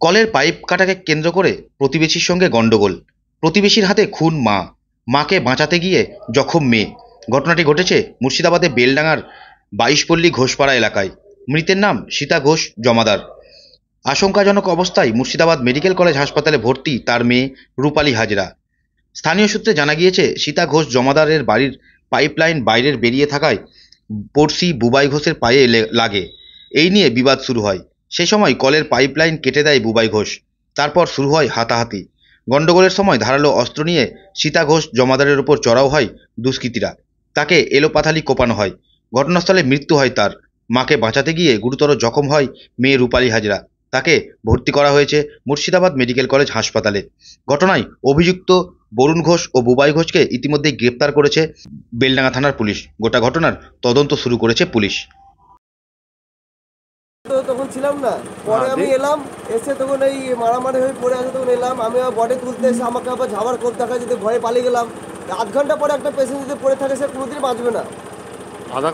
কলের পাইপ কাটাকে কেন্দ্র করে প্রতিবেশীর সঙ্গে গন্ডগোল। প্রতিবেশীর হাতে খুন মা, মাকে বাঁচাতে গিয়ে জখম মেয়ে। ঘটনাটি ঘটেছে মুর্শিদাবাদের বেলডাঙার 22 পল্লী ঘোষপাড়া এলাকায়। মৃতের নাম সীতা ঘোষ জমাদার। আশঙ্কাজনক অবস্থায় মুর্শিদাবাদ মেডিকেল কলেজ হাসপাতালে ভর্তি তার মেয়ে রূপালী হাজরা। স্থানীয় সূত্রে জানা গিয়েছে, সীতা ঘোষ জমাদারের বাড়ির পাইপলাইন বাইরের বেরিয়ে থাকায় পড়শি বুবাই ঘোষের পায়ে লাগে। এই নিয়ে বিবাদ শুরু হয়। সেই সময় কলের পাইপলাইন কেটে দেয় বুবাই ঘোষ। তারপর শুরু হয় হাতাহাতি। গন্ডগোলের সময় ধারালো অস্ত্র নিয়ে সীতা ঘোষ জমাদারের উপর চড়াও হয় দুষ্কৃতীরা। তাকে এলোপাথালি কোপানো হয়। ঘটনাস্থলে মৃত্যু হয় তার। মাকে বাঁচাতে গিয়ে গুরুতর জখম হয় মেয়ে রূপালী হাজরা। তাকে ভর্তি করা হয়েছে মুর্শিদাবাদ মেডিকেল কলেজ হাসপাতালে। ঘটনায় অভিযুক্ত বরুণ ঘোষ ও বুবাই ঘোষকে ইতিমধ্যেই গ্রেপ্তার করেছে বেলডাঙ্গা থানার পুলিশ। গোটা ঘটনার তদন্ত শুরু করেছে পুলিশ। তো তখন ছিলাম না, পরে আমি এলাম, এসে তখন এই মারামারি হয়ে পড়ে আছে, তখন এলাম আমি বডি তুলতে এসে আমাকে আবার ঝাবার করতে দেখা যেতে ভয়ে পালিয়ে গেলাম। আধ ঘন্টা পরে একটা পেশেন্ট যদি পড়ে থাকে সে কোনোদিন বাঁচবে না।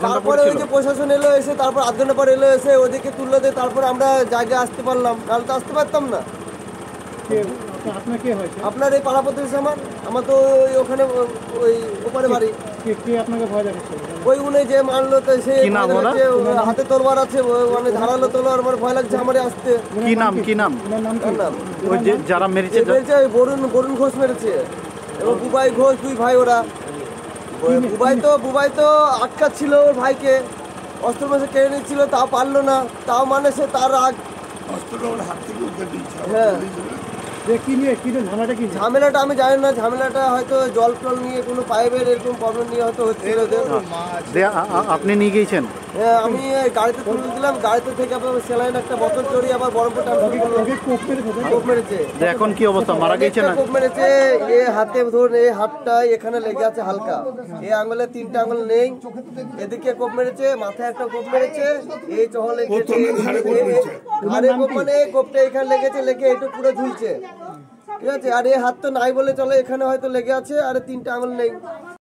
তারপরে ওই যে প্রশাসন এলো, এসে তারপর আধ ঘন্টা পরে এলো, এসে ওদিকে তুললো দিয়ে তারপরে আমরা জায়গায় আসতে পারলাম, নাহলে তো আসতে পারতাম না। আপনার এই পাড়া প্রতিবেশী আমার তো ওখানে ওই ওপারে বাড়ি। ওই উনি যে মানলো তো সে হাতে তলোয়ার আছে, মানে ধারালো তলোয়ার, আমার ভয় লাগছে আমার আসতে। কি নাম ওই যে যারা মেরেছে? বরুণ ঘোষ মেরেছে এবং বুবাই ঘোষ, দুই ভাই ওরা। বুবাই তো আটকা ছিল ওর ভাইকে, অস্ত্র মেশে কেড়ে নিচ্ছিল, তাও পারলো না, তাও মানে সে তার আগ। হ্যাঁ, ঝামেলাটা আমি জানি না, ঝামেলাটা হয়তো জল টল নিয়ে কোনো পাইপের এরকম প্রবলেম নিয়ে হয়তো হচ্ছিল। আপনি নিয়ে গিয়েছেন? হ্যাঁ, আমি গাড়িতে তুলে দিলাম, গাড়িতে থেকে আবার স্যালাইন একটা বোতল চড়িয়ে আবার বরফটা কোপ মেরেছে। এখন কি অবস্থা, মারা গেছে না? কোপ মেরেছে, এ হাতে ধরুন, এই হাতটা এখানে লেগে আছে হালকা, এই আঙুলে 3টা আঙুল নেই, এদিকে কোপ মেরেছে, মাথায় একটা কোপ মেরেছে, এই চহলে ঘাড়ে কোপ, মানে কোপটা এখানে লেগেছে, লেগে একটু পুরো ঝুলছে, ঠিক আছে। আর এই হাত তো নাই বলে চলে, এখানে হয়তো লেগে আছে, আর 3টা আঙুল নেই।